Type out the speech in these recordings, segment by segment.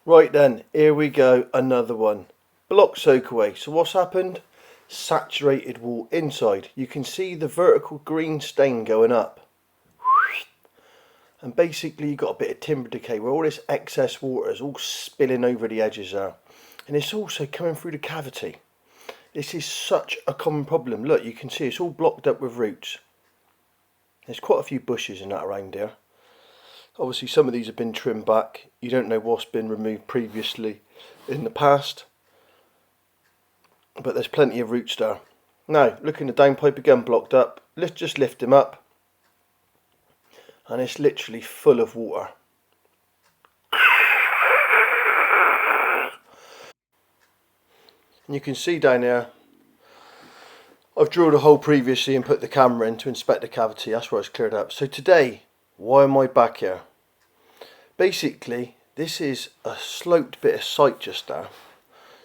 Right then, here we go, another one. Block soakaway. So what's happened? Saturated wall inside. You can see the vertical green stain going up. And basically you've got a bit of timber decay where all this excess water is all spilling over the edges there. And it's also coming through the cavity. This is such a common problem. Look, you can see it's all blocked up with roots. There's quite a few bushes in that around here. Obviously some of these have been trimmed back. You don't know what's been removed previously in the past. But there's plenty of roots there. Now, looking at the downpipe again blocked up. Let's just lift him up. And it's literally full of water. And you can see down here, I've drilled a hole previously and put the camera in to inspect the cavity. That's where it's cleared up. So today, why am I back here? Basically, this is a sloped bit of site just there.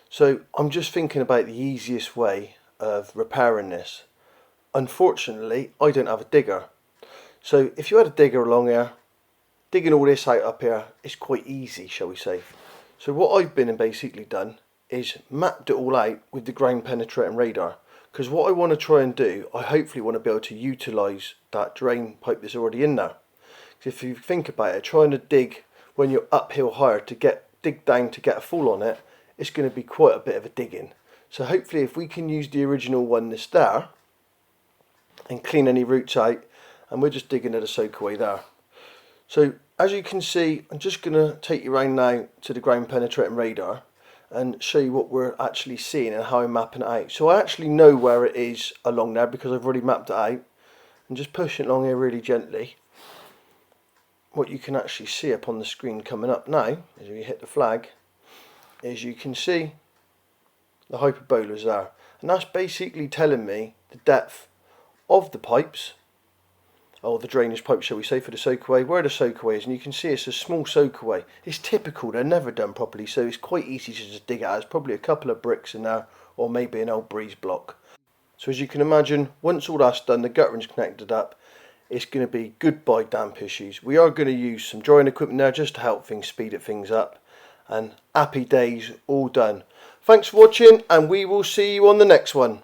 So I'm just thinking about the easiest way of repairing this. Unfortunately, I don't have a digger. So if you had a digger along here, digging all this out up here is quite easy, shall we say. So what I've been and basically done is mapped it all out with the ground penetrating radar. Because what I want to try and do, I hopefully want to be able to utilise that drain pipe that's already in there. Because if you think about it, trying to dig when you're uphill higher to dig down to get a fall on it, it's going to be quite a bit of a digging. So hopefully if we can use the original one that's there and clean any roots out, and we're just digging at a soakaway there. So as you can see, I'm just going to take you around now to the ground penetrating radar and show you what we're actually seeing and how I'm mapping it out. So I actually know where it is along there because I've already mapped it out. And just pushing it along here really gently. What you can actually see up on the screen coming up now, as we hit the flag, is you can see the hyperbola's there. And that's basically telling me the depth of the pipes, or the drainage pipe shall we say, for the soakaway, where the soakaway is. And you can see it's a small soakaway. It's typical, they're never done properly, so it's quite easy to just dig out. There's probably a couple of bricks in there, or maybe an old breeze block. So as you can imagine, once all that's done, the guttering's connected up, it's going to be goodbye damp issues. We are going to use some drying equipment there just to help things, speed it things up. And happy days, all done. Thanks for watching, and we will see you on the next one.